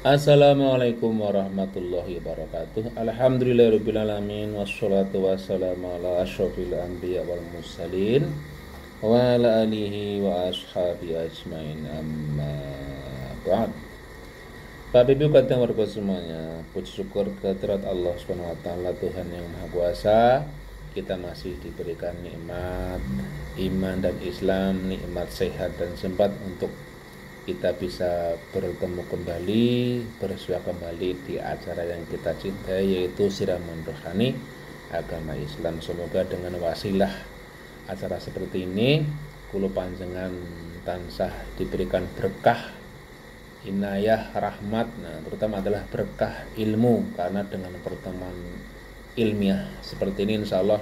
Assalamualaikum warahmatullahi wabarakatuh. Alhamdulillahirrabbilalamin. Wassalatu wassalamu ala asyrafil anbiya wal mursalin wa ala alihi wa ashabi ajmain amma ba'd. Bapak Ibu kadang warga semuanya, puji syukur kehadirat Allah Subhanahu wa taala, Tuhan yang Maha Kuasa. Kita masih diberikan nikmat iman dan Islam, nikmat sehat dan sempat untuk kita bisa bertemu kembali, bersua kembali di acara yang kita cintai, yaitu Siraman Rohani Agama Islam. Semoga dengan wasilah acara seperti ini, kulo panjenengan tansah diberikan berkah, inayah, rahmat, terutama adalah berkah ilmu, karena dengan pertemuan ilmiah seperti ini insya Allah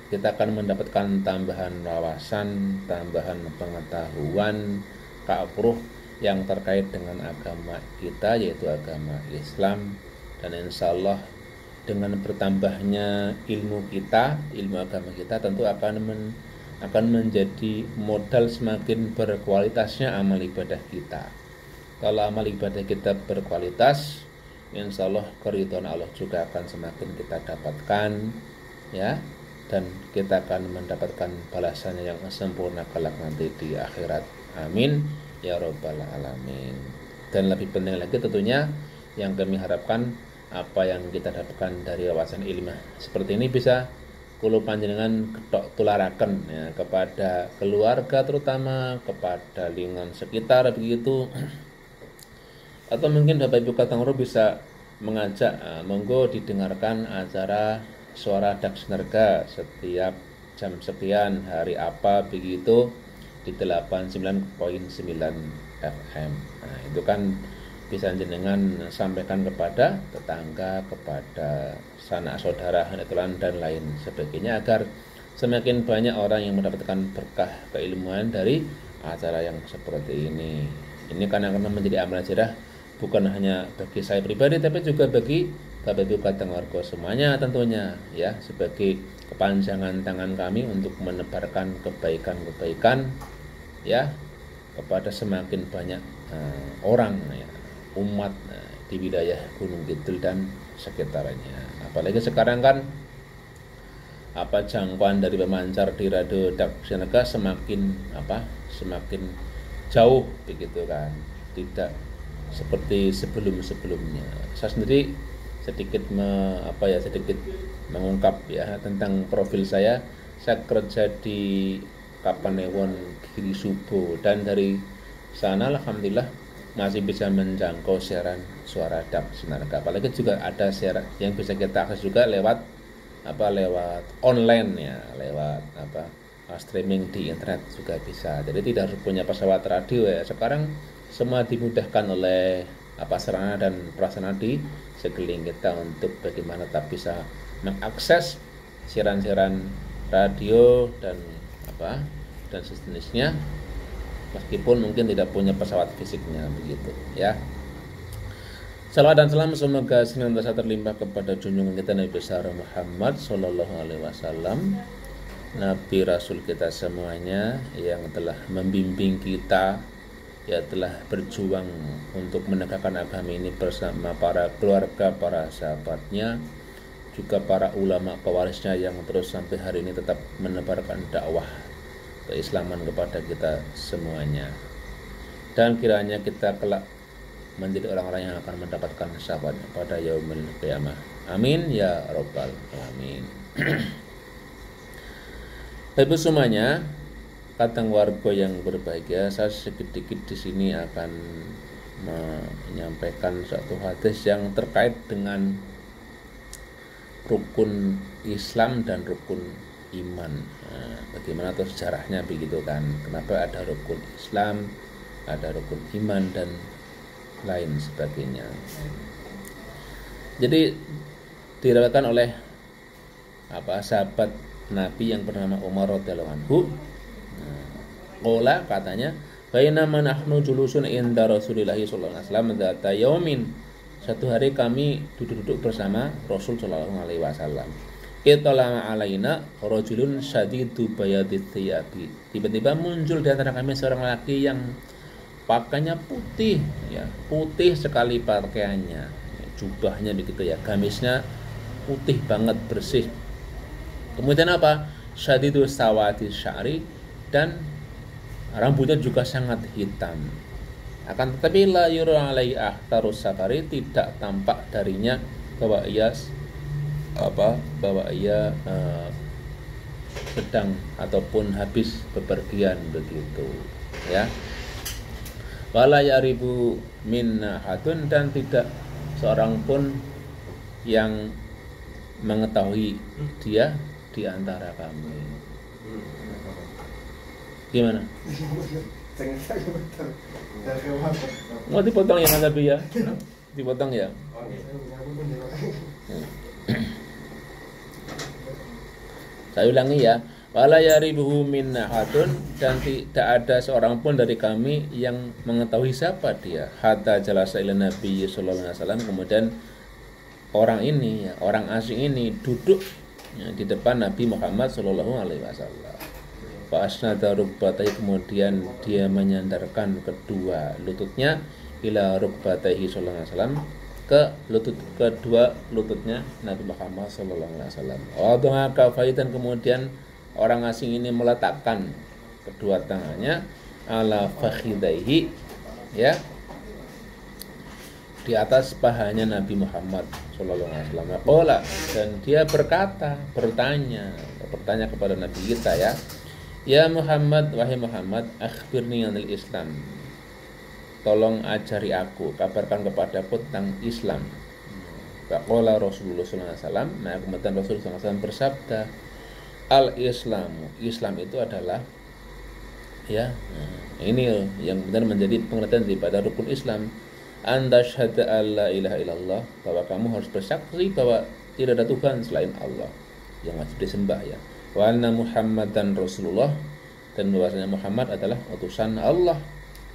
kita akan mendapatkan tambahan wawasan, tambahan pengetahuan, ka'ruh yang terkait dengan agama kita, yaitu agama Islam. Dan insya Allah dengan bertambahnya ilmu kita, ilmu agama kita tentu akan menjadi modal semakin berkualitasnya amal ibadah kita. Kalau amal ibadah kita berkualitas, insya Allah keridhaan Allah juga akan semakin kita dapatkan, ya. Dan kita akan mendapatkan balasannya yang sempurna kelak nanti di akhirat. Amin ya rabbal alamin. Dan lebih penting lagi tentunya yang kami harapkan, apa yang kita dapatkan dari wawasan ilmiah seperti ini bisa kulo panjenengan ketok tularaken, ya, kepada keluarga, terutama kepada lingkungan sekitar begitu. Atau mungkin Bapak Ibu Katangro bisa mengajak, monggo didengarkan acara Suara Dak Sinerga setiap jam sekian hari apa begitu di 89,9 FM. Nah, itu kan bisa jenengan sampaikan kepada tetangga, kepada sanak saudara, teman dan lain sebagainya, agar semakin banyak orang yang mendapatkan berkah keilmuan dari acara yang seperti ini. Ini karena akan menjadi amal jarah bukan hanya bagi saya pribadi, tapi juga bagi Bapak Ibu kadang warga semuanya tentunya, ya, sebagai kepanjangan tangan kami untuk menebarkan kebaikan-kebaikan, ya, kepada semakin banyak orang, ya, umat di wilayah Gunung Kidul dan sekitarnya. Apalagi sekarang kan jangkauan dari pemancar di Radio Dak Sinerga semakin jauh begitu kan, tidak seperti sebelumnya. Saya sendiri sedikit mengungkap, ya, tentang profil saya. Saya kerja di Kapanewon Giri Subo, dan dari sana alhamdulillah masih bisa menjangkau siaran Suara Dak Sinerga. Apalagi juga ada siaran yang bisa kita akses juga lewat online, ya, lewat streaming di internet juga bisa. Jadi tidak harus punya pesawat radio, ya. Sekarang semua dimudahkan oleh sarana dan prasarana di sekeliling kita untuk bagaimana tetap bisa mengakses siaran-siaran radio dan sejenisnya, meskipun mungkin tidak punya pesawat fisiknya begitu, ya. Salawat dan salam semoga senantiasa terlimpah kepada junjungan kita Nabi besar Muhammad sallallahu alaihi wasallam, Nabi Rasul kita semuanya yang telah membimbing kita, ya, telah berjuang untuk menegakkan agama ini bersama para keluarga, para sahabatnya, juga para ulama pewarisnya yang terus sampai hari ini tetap menebarkan dakwah keislaman kepada kita semuanya. Dan kiranya kita kelak menjadi orang-orang yang akan mendapatkan syafaat pada yaumul qiyamah. Amin ya rabbal alamin. Ibu semuanya, kadang warga yang berbahagia, saya sedikit-sedikit di sini akan menyampaikan suatu hadis yang terkait dengan rukun Islam dan rukun iman. Nah, bagaimana tuh sejarahnya begitu kan? Kenapa ada rukun Islam, ada rukun iman dan lain sebagainya. Jadi diriwayatkan oleh sahabat Nabi yang bernama Umar radhiyallahu anhu. Qala, katanya, bainama nahnu julusun inda Rasulillah sallallahu alaihi wasallam dzata yaumin. Satu hari kami duduk-duduk bersama Rasul sallallahu alaihi wasallam. Itala alaina rajulun syadidu bayadit thiyabi. Tiba-tiba muncul di antara kami seorang laki yang pakainya putih, ya, putih sekali pakaiannya, jubahnya begitu ya, gamisnya putih banget bersih. Kemudian apa? Syadidus sawati sya'ri, dan rambutnya juga sangat hitam. Akan tetapi la yura alai ahtarus safari, tidak tampak darinya bahwa ia sedang ataupun habis bepergian begitu ya. Wala yaribu minna hatun, dan tidak seorang pun yang mengetahui dia di antara kami. Gimana? Mau dipotong ya Mas Abi ya? Dipotong ya? Saya ulangi ya. Wala yaribuhu minna hatun, dan tidak ada seorang pun dari kami yang mengetahui siapa dia. Hatta jalasa ila Nabi sallallahu alaihi wasallam, kemudian orang ini ya, orang asing ini duduk ya, di depan Nabi Muhammad sallallahu alaihi wasallam. Fa asnada rukbatayhi, kemudian dia menyandarkan kedua lututnya ila rukbatayhi sallallahu alaihi wasallam, ke kedua lututnya Nabi Muhammad sallallahu alaihi wasallam. Wa kafai, dan kemudian orang asing ini meletakkan kedua tangannya ala fakhidaihi, ya, di atas pahanya Nabi Muhammad sallallahu alaihi wasallam. Qala, dan dia bertanya kepada Nabi kita ya. Ya Muhammad, wahai Muhammad, akhbirni anil Islam. Tolong ajari aku, kabarkan kepadaku tentang Islam. Faqala Rasulullah sallallahu alaihi wasallam, nah kemudian Rasulullah sallallahu alaihi wasallam bersabda, al-Islamu, Islam itu adalah ya, ini yang benar menjadi pengertian daripada rukun Islam. Anda syahada alla ilaha illallah, bahwa kamu harus bersaksi bahwa tidak ada Tuhan selain Allah yang wajib disembah ya. Wa anna Muhammadan Rasulullah, dan bahwasanya Muhammad adalah utusan Allah.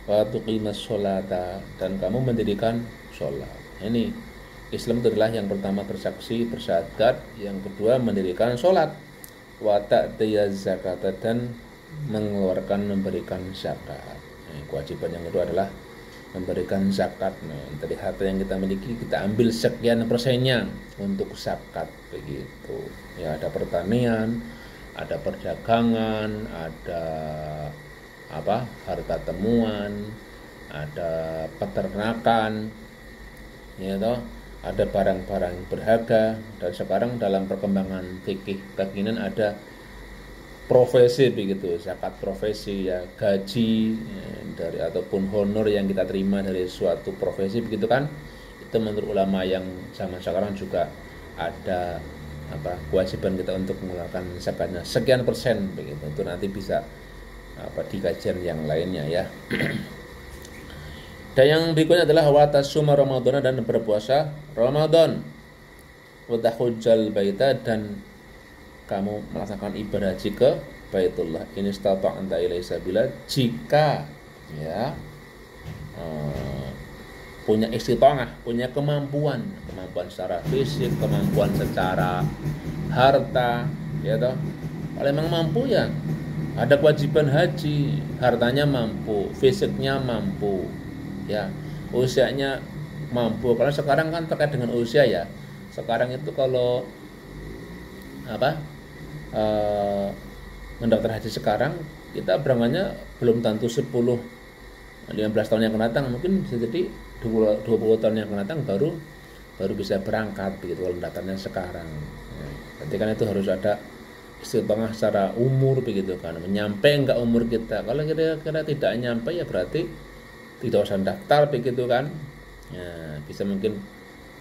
Wa tuqimas sholata, dan kamu mendirikan sholat. Ini Islam adalah yang pertama bersaksi, bersyahadat, yang kedua mendirikan sholat. Wa ta'tiyaz zakat, dan mengeluarkan, memberikan zakat. Kewajiban yang kedua adalah memberikan zakat. Dari harta yang kita miliki kita ambil sekian persennya untuk zakat begitu. Ya, ada pertanian, ada perdagangan, ada harta temuan, ada peternakan, ya toh, ada barang-barang berharga. Dan sekarang dalam perkembangan fikih kekinian ada profesi begitu, zakat profesi ya, gaji ya, dari ataupun honor yang kita terima dari suatu profesi begitu kan. Itu menurut ulama yang zaman sekarang juga ada kewajiban kita untuk mengeluarkan zakatnya sekian persen begitu. Itu nanti bisa di kajian yang lainnya ya. Dan yang berikutnya adalah wa tasuma Ramadan, dan berpuasa Ramadan. Wa tahujjal baita, dan kamu melaksanakan ibadah haji ke Baitullah. Ini stata'anta ilaihi sabila, jika ya punya istita'ah, punya kemampuan secara fisik, kemampuan secara harta, ya toh. Kalau memang mampu ya ada kewajiban haji, hartanya mampu, fisiknya mampu, ya, usianya mampu. Kalau sekarang kan terkait dengan usia ya. Sekarang itu kalau mendaftar haji sekarang, kita berangkatnya belum tentu 10-15 tahun yang akan datang, mungkin bisa jadi 20 tahun yang akan datang baru bisa berangkat begitu kalau mendaftarnya sekarang. Berarti kan itu harus ada setengah secara umur begitu kan, menyampe enggak umur kita. Kalau kira-kira tidak nyampe ya berarti tidak usah daftar begitu kan ya, bisa mungkin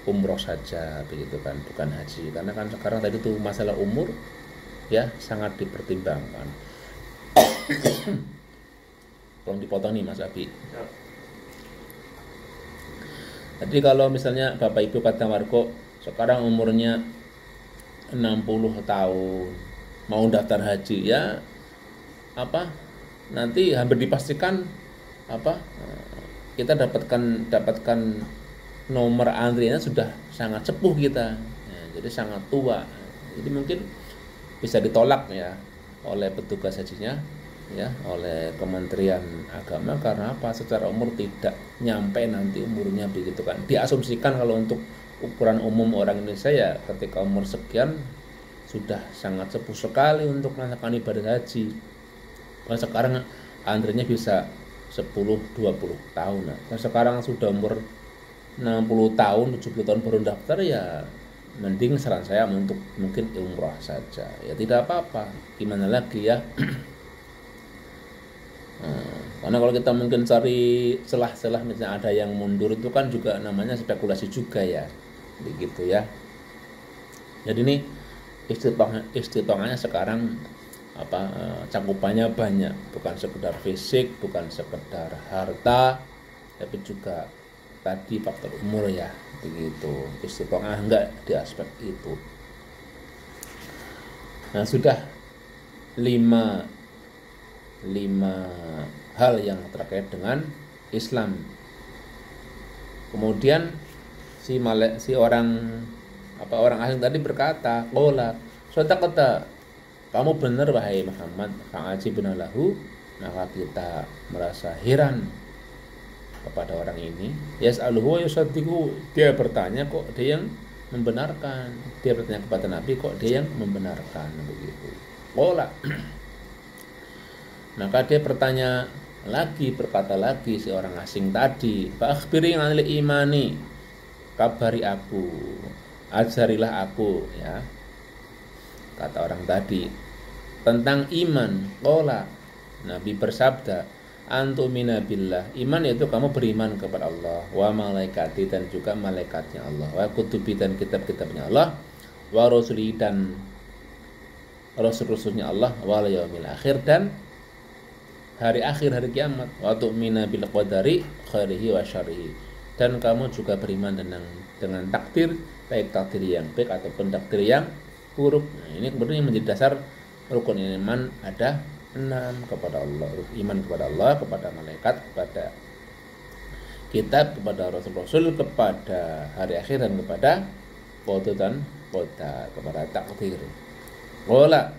umroh saja begitu kan, bukan haji. Karena kan sekarang tadi tuh masalah umur ya sangat dipertimbangkan. Tolong dipotong nih Mas Abi. Jadi kalau misalnya Bapak Ibu kata Marco sekarang umurnya 60 tahun mau daftar haji ya nanti hampir dipastikan kita dapatkan nomor antriannya sudah sangat sepuh kita ya, jadi sangat tua. Jadi mungkin bisa ditolak ya oleh petugas hajinya ya oleh Kementerian Agama. Karena apa? Secara umur tidak nyampe nanti umurnya begitu kan. Diasumsikan kalau untuk ukuran umum orang Indonesia ya ketika umur sekian sudah sangat sepuh sekali untuk melaksanakan ibadah haji. Kalau sekarang antrinya bisa 10-20 tahun. Nah, sekarang sudah umur 60 tahun, 70 tahun baru daftar, ya mending saran saya untuk mungkin umrah saja. Ya tidak apa-apa. Gimana lagi ya? Karena kalau kita mungkin cari celah-celah misalnya ada yang mundur itu kan juga namanya spekulasi juga ya. Begitu ya. Jadi ini istitongahnya sekarang cakupannya banyak, bukan sekedar fisik, bukan sekedar harta, tapi juga tadi faktor umur ya, begitu. Istitongah enggak di aspek itu. Nah, sudah 5 hal yang terkait dengan Islam. Kemudian si orang asing tadi berkata, "Qala sadaqta." Kamu benar wahai Muhammad, fa'ajibna lahu. Maka kita merasa heran kepada orang ini. Yas'aluhu wa yusaddiqu. Dia bertanya kok dia yang membenarkan. Dia bertanya kepada Nabi kok dia yang membenarkan, begitu. Qala. Maka dia berkata lagi si orang asing tadi, fa akhbiri 'anil imani. Kabari aku, ajarilah aku, ya. Kata orang tadi tentang iman. Qala, Nabi bersabda, antumina billah. Iman yaitu kamu beriman kepada Allah, wa malaikati, dan juga malaikatnya Allah, wa kutubi, dan kitab-kitabnya Allah, wa rusuli, dan rasul-rasulnya Allah, wal yaumil akhir, dan hari akhir, hari kiamat, wa tu'mina bil qadari khairihi wa syarrihi, dan kamu juga beriman dengan takdir, baik takdir yang baik ataupun takdir yang buruk. Nah, ini kemudian yang menjadi dasar rukun iman ada 6, kepada Allah, iman kepada Allah, kepada malaikat, kepada kitab, kepada rasul-rasul, kepada hari akhir, dan kepada qada dan qadar, kepada takdir. Qala,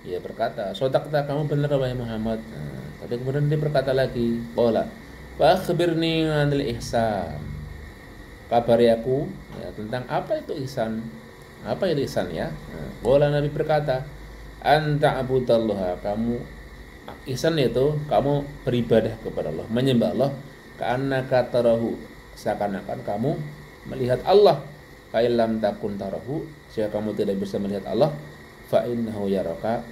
ia berkata, sadaqta, kamu benar wahai Muhammad. Nah, tapi kemudian dia berkata lagi, qala wa akhbirni 'anil ihsan. Kabari aku ya tentang apa itu ihsan. Apa itu ihsan ya? Qala, Nabi berkata, anta abudallaha, kamu ihsan itu kamu beribadah kepada Allah, menyembah Allah, ka'annaka tarahu, seakan-akan kamu melihat Allah. Fa illam takun tarahu, jika kamu tidak bisa melihat Allah, fa innahu yaraka,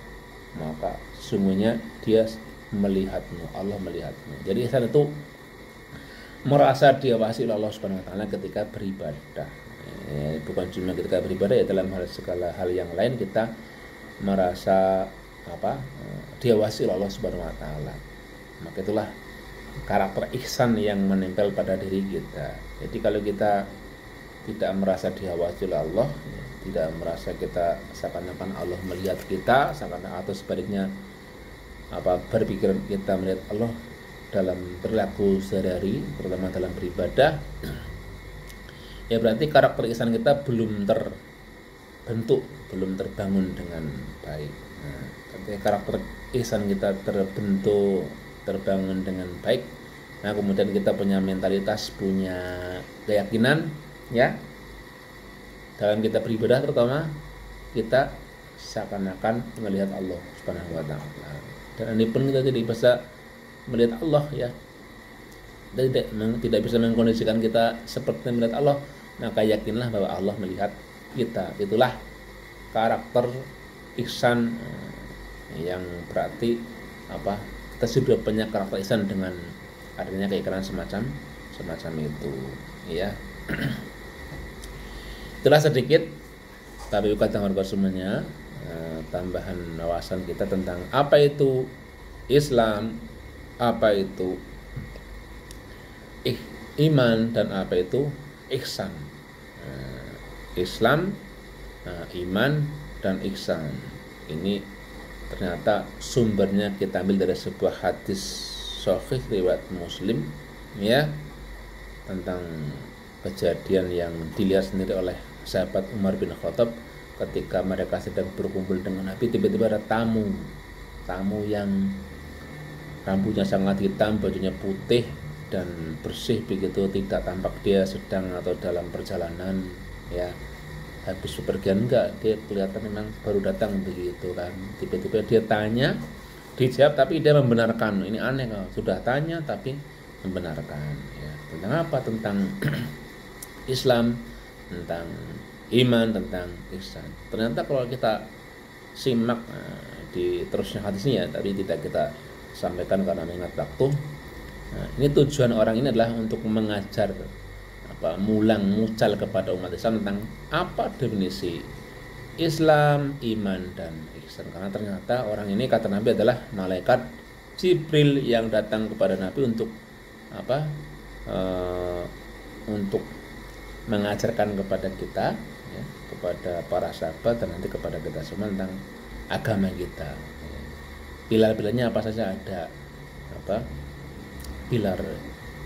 maka sungguhnya dia melihatmu, Allah melihatmu. Jadi ihsan itu merasa diawasi oleh Allah Subhanahu wa taala ketika beribadah. Bukan cuma ketika beribadah, ya dalam segala hal yang lain kita merasa diawasi oleh Allah Subhanahu wa taala. Maka itulah karakter ihsan yang menempel pada diri kita. Jadi kalau kita tidak merasa diawasi oleh Allah, tidak merasa kita seakan-akan Allah melihat kita, seakan-akan, atau sebaliknya berpikir kita melihat Allah dalam perilaku sehari-hari, terutama dalam beribadah, ya berarti karakter ihsan kita belum terbentuk, belum terbangun dengan baik. Nah, ketika karakter ihsan kita terbangun dengan baik, nah kemudian kita punya mentalitas, punya keyakinan, ya, dalam kita beribadah terutama kita seakan-akan melihat Allah Subhanahu wa taala. Dan ini pun kita tidak bisa melihat Allah, ya, tidak bisa mengkondisikan kita seperti melihat Allah, maka yakinlah bahwa Allah melihat kita. Itulah karakter ihsan, yang berarti kita sudah punya karakter ihsan dengan adanya keyakinan semacam itu, ya. Itulah sedikit tapi bukan tanggal semuanya, tambahan wawasan kita tentang apa itu Islam, apa itu iman, dan apa itu ihsan. Islam, iman, dan ihsan ini ternyata sumbernya kita ambil dari sebuah hadis sahih riwayat Muslim, ya, tentang kejadian yang dilihat sendiri oleh sahabat Umar bin Khattab ketika mereka sedang berkumpul dengan Nabi. Tiba-tiba ada tamu yang rambutnya sangat hitam, bajunya putih dan bersih begitu, tidak tampak dia sedang atau dalam perjalanan ya, habis bepergian, enggak, dia kelihatan memang baru datang begitu kan. Tiba-tiba dia tanya, dijawab tapi dia membenarkan. Ini aneh, kalau sudah tanya tapi membenarkan ya. Tentang apa? Tentang Islam, tentang iman, tentang ihsan. Ternyata kalau kita simak di terusnya hadisnya, tapi tidak kita sampaikan karena mengingat waktu. Nah, ini tujuan orang ini adalah untuk mengajar mucal kepada umat Islam tentang apa definisi Islam, iman, dan ihsan. Karena ternyata orang ini, kata Nabi, adalah malaikat Jibril yang datang kepada Nabi untuk untuk mengajarkan kepada kita ya, kepada para sahabat dan nanti kepada kita semua tentang agama kita. Pilar-pilarnya apa saja ada, pilar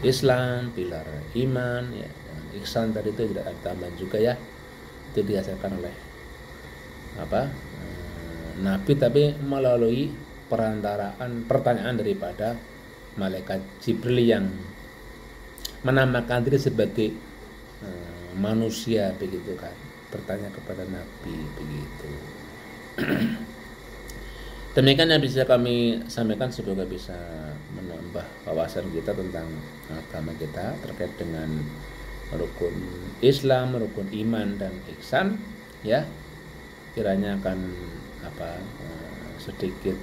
Islam, pilar iman ya, dan ihsan tadi itu tidak ada tambahan juga ya. Itu diajarkan oleh Nabi, tapi melalui perantaraan pertanyaan daripada malaikat Jibril yang menamakan diri sebagai manusia begitu kan, bertanya kepada Nabi begitu. Demikian yang bisa kami sampaikan, semoga bisa menambah wawasan kita tentang agama kita terkait dengan rukun Islam, rukun iman, dan ihsan ya. Kiranya akan sedikit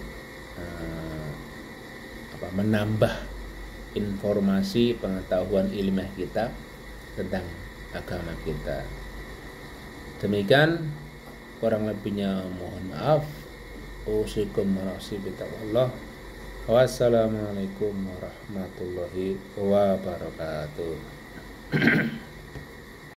menambah informasi pengetahuan ilmiah kita tentang agama kita. Demikian, kurang lebihnya mohon maaf. Usikum warahmatullahi wabarakatuh. Wassalamualaikum warahmatullahi wabarakatuh.